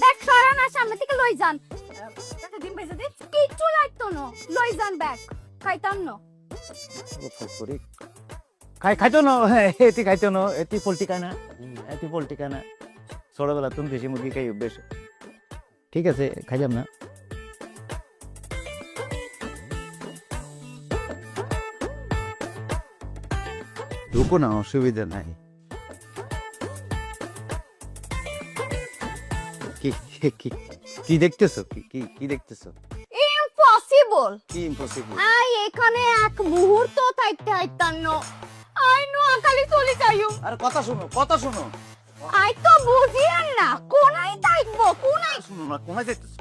Bag সরান আর সামনে থেকে লই যান। একটা ডিম ভেজে দিন। কিচ্ছু লাগতো না, লই যান ব্যাগ। খাইতাম না। করি খাইতো না, এটি খাইতো না, এটি পোল্ট্রি খায় না, এটি পোল্ট্রি খায় না। ছোটবেলা তুমি দেশি মুরগি খাই অভ্যেস। ঠিক আছে, খাইলাম না। ঢুকো না, অসুবিধা নাই। কি কি কি দেখতেছো? কি দেখতেছো? ইম্পসিবল। কি ইম্পসিবল? আই এখানে এক মুহূর্ত থাকতে হাইতাম না। আই নো আকালি চলে যাইও। আরে কথা শোনো, কথা শোনো। আই তো বুঝিয়েন না, কোনাই থাকবো, কোনাই। শোনো না, কোনায় যাইতেছো?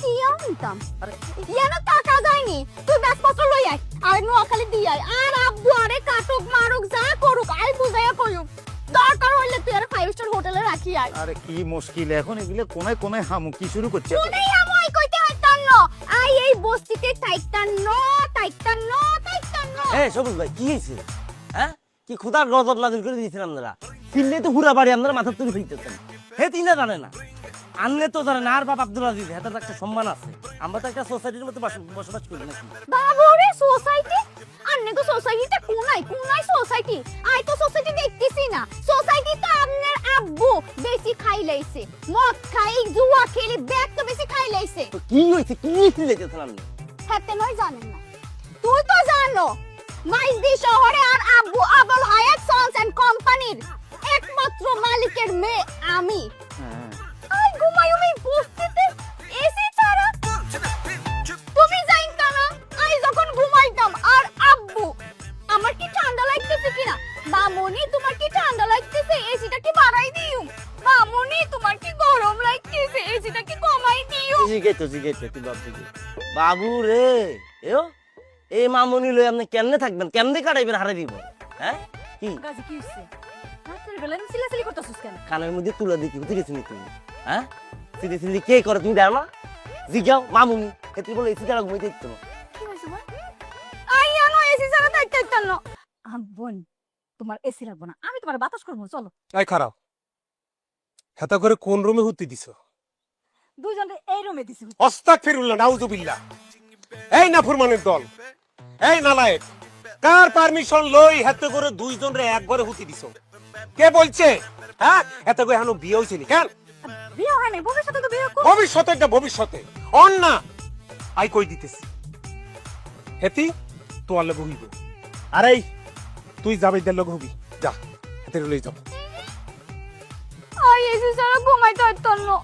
কি আনতাম? ইয়ানো টাকা যায়নি, তুই ব্যাগপত্র লই আয়। আর নো আকালি দি আয়। আর আব্বু আরে কাটুক মারুক যা করুক, আই বুঝাইয়া কইও। দরকার হইলে তুই আর 5 স্টার হোটেলে রাখি আয়। আরে কি মুশকিল এখন, এগুলো কোনায় কোনায় হামু কি শুরু করছে? কোনাই আমই কইতে হাইতাম না। আই এই বস্তিতে থাকতাম না, থাকতাম না, থাকতাম না। এই সবুজ ভাই কি হয়েছে? হ্যাঁ, কি খুদার গজব নাজিল করে দিয়েছেন আপনারা? চিনলে তো হুরা বাড়ি আপনারা মাথা তুলে ফেলতেছেন। হে তিনা জানে না, আনলে তো জানে না। আর বাপ আব্দুল আজিজ, হেতার একটা সম্মান আছে। আমরা তো একটা সোসাইটির মধ্যে বসবাস করি নাকি? বাবারে সোসাইটি, আন্নে সোসাইটিটা কোনাই কোনাই সোসাইটি। আই তো সোসাইটি দেখতেছি না। সোসাইটি তো আপনার আব্বু বেশি খাই লাইছে, মদ খাই, জুয়া খেলে, ব্যাগ তো বেশি খাই লাইছে। তো কি হয়েছে, কি ফেলেছেন আপনি? হেতে নয় জানেন না, তুই তো জানো মাইজদি শহরে আর আব্বু আবুল হায়াত সন্স এন্ড কোম্পানির একমাত্র মালিকের মেয়ে আমি। হ্যাঁ। আই ঘুমাইও এই বস্তিতে এসি ছাড়া। তুমি জানতা না আই যখন ঘুমাইতাম আর আব্বু, আমার কি ঠান্ডা লাগতেছে কিনা? মামুনি তোমার কি ঠান্ডা লাগতেছে? এসিটা কি বাড়াই দিও? মামুনি তোমার কি গরম লাগতেছে? এসিটা কি কমাই দিও? জিগেতো তুই বাপ দিকে বাবু রে। এও এই মামুনি লই আপনি কেমনে থাকবেন, কেমনে কাটাইবেন হারে দিব? হ্যাঁ কি গাজি কি হইছে? রাতের বেলা সিলাসিলি করতেছস কেন? কানের মধ্যে তুলা দেখি কোথায় গেছিনি তুমি? হ্যাঁ, সিধি সিধি কে করে তুমি জানো না? জিগাও মামুনি, এতে বলে এসি ছাড়া ঘুমাইতে দিত না। কি হইছে মা? আই আনো এসি ছাড়া থাকতাম না। বোন, তোমার এসি লাগবে না, আমি তোমার বাতাস করবো, চলো। আই খারাপ হেতা করে কোন রুমে হুতি দিছ? দুইজনে এই রুমে দিছি। আস্তাগফিরুল্লাহ, নাউযুবিল্লাহ। এই নাফরমানের দল, এই নালায়েক, কার পারমিশন লই হেতে করে দুইজন রে একবারে হুতি দিছ? কে বলছে? হ্যাঁ, হেতে করে এখনো বিয়ে হইছে নি কেন? বিয়ে হয় নাই, ভবিষ্যতে তো বিয়ে করব। ভবিষ্যতে এটা ভবিষ্যতে অন না। আই কই দিতেছি হেতি তো আল্লাহ বহিব। আর এই তুই যাবে দেল হবি, যা হেতে লই যাব। আই এসি ছাড়া ঘুমাইতে পারতাম না।